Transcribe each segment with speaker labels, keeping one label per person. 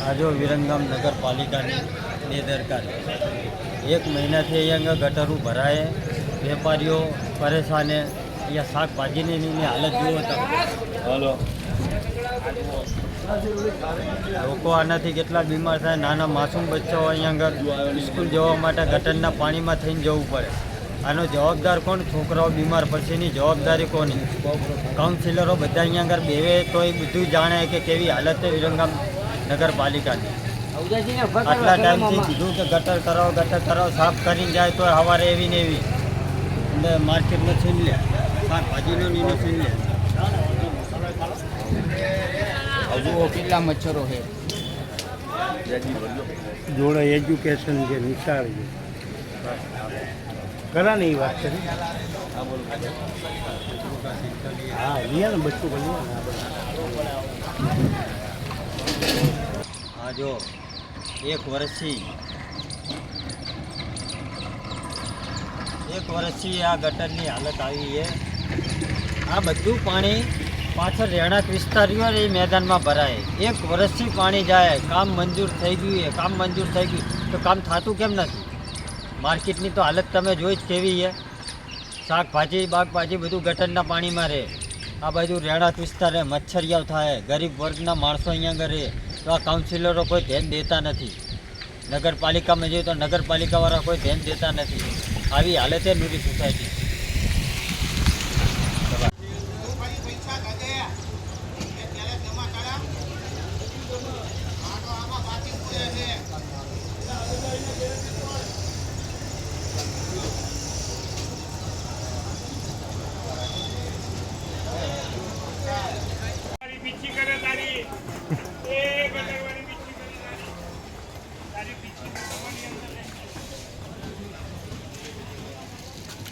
Speaker 1: આજો વિરંગામ નગરપાલિકાની બેદરકારી। 1 મહિનાથી અહીંયા ગટરું ભરાય, વેપારીઓ પરેશાન है। અહીંયા શાકભાજીની હાલત જુઓ તમે।
Speaker 2: हेलो
Speaker 1: લોકો આનાથી કેટલા બીમાર થાય। નાના માસૂમ બચ્ચાઓ અહીંયા આગળ સ્કૂલ જવા માટે ગટરના પાણીમાં થઈને જવું પડે। આનો જવાબદાર કોણ? છોકરાઓ બીમાર પછીની જવાબદારી કોની? કાઉન્સિલરો બધા અહીંયા આગળ બેવે તો એ બધું જાણે કે કેવી હાલત છે વિરંગામ નગરપાલિકાની। આટલા ટાઈમથી કીધું કે ગટર કરાવો, સાફ કરીને જાય તો સવારે એવી ને એવી એટલે માર્કેટમાં છીન લે, શાકભાજીનો નીનો છીન લે।
Speaker 3: હજુ કેટલા મચ્છરો છે?
Speaker 4: જોડે એજ્યુકેશન છે, નિશાળ છે, કરા નહીં વાત કરી। હા लिया ને બચ્ચું બન્યું।
Speaker 1: હા જો 1 વર્ષથી આ ગટરની હાલત આવી છે। આ બધું પાણી પાછળ રહેણાંક વિસ્તારીઓ એ મેદાનમાં ભરાય। 1 વર્ષથી પાણી જાય, કામ મંજૂર થઈ ગયું તો કામ થતું કેમ નથી? માર્કેટની તો હાલત તમે જોઈ જ કેવી છે। શાકભાજી બાગભાજી બધું ગટરના પાણીમાં રહે। આ બાજુ રહેણાંક વિસ્તાર મચ્છરિયાઓ થાય, ગરીબ વર્ગના માણસો અહીંયા આગળ રહે તો આ કાઉન્સિલરો કોઈ ધ્યાન દેતા નથી। નગરપાલિકામાં જઈએ તો નગરપાલિકાવાળા કોઈ ધ્યાન દેતા નથી। આવી હાલત છે નુરી સોસાયટી।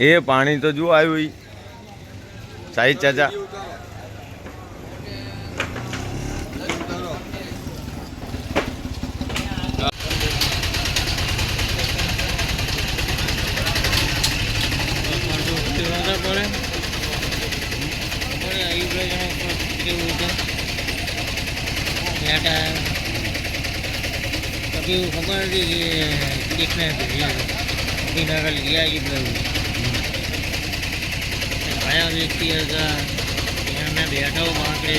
Speaker 2: એ પાણી તો જો આવ્યું સાહિદ ચાચા।
Speaker 3: खबर देखना आया व्यक्ति यहाँ मैं बैठा हूँ वहाँ पे।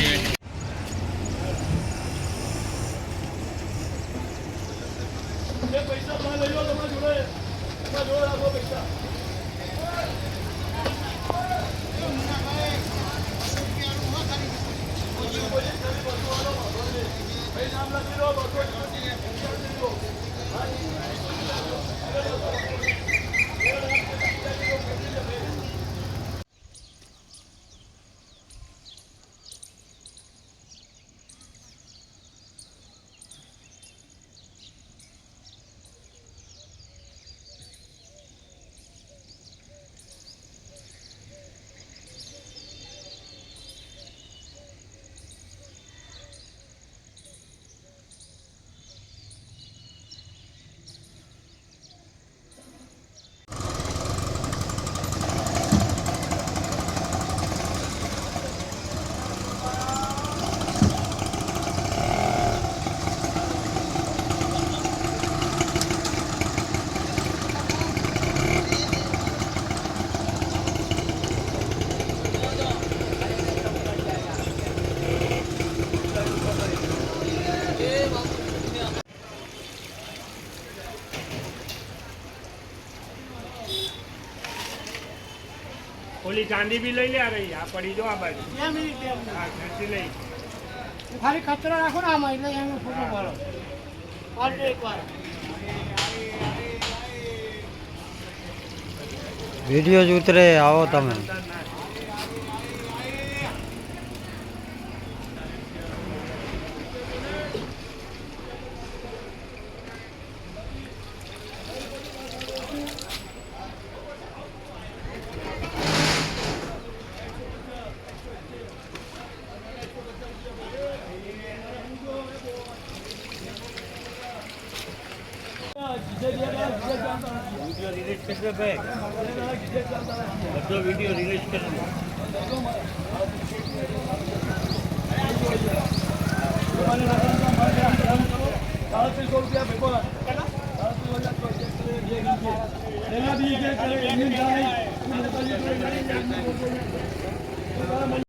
Speaker 5: ઓલી ચાંદી બી લઈ લે આ રહી, આ પડી જો આ બાજુ
Speaker 6: ખાલી કચરો રાખો ને આમાં એટલે એનો ફોટો પાડો એકવાર।
Speaker 1: વિડીયો જ ઉતરે, આવો તમે।
Speaker 5: वीडियो रिलीज कर भाई, બધો वीडियो रिलीज कर।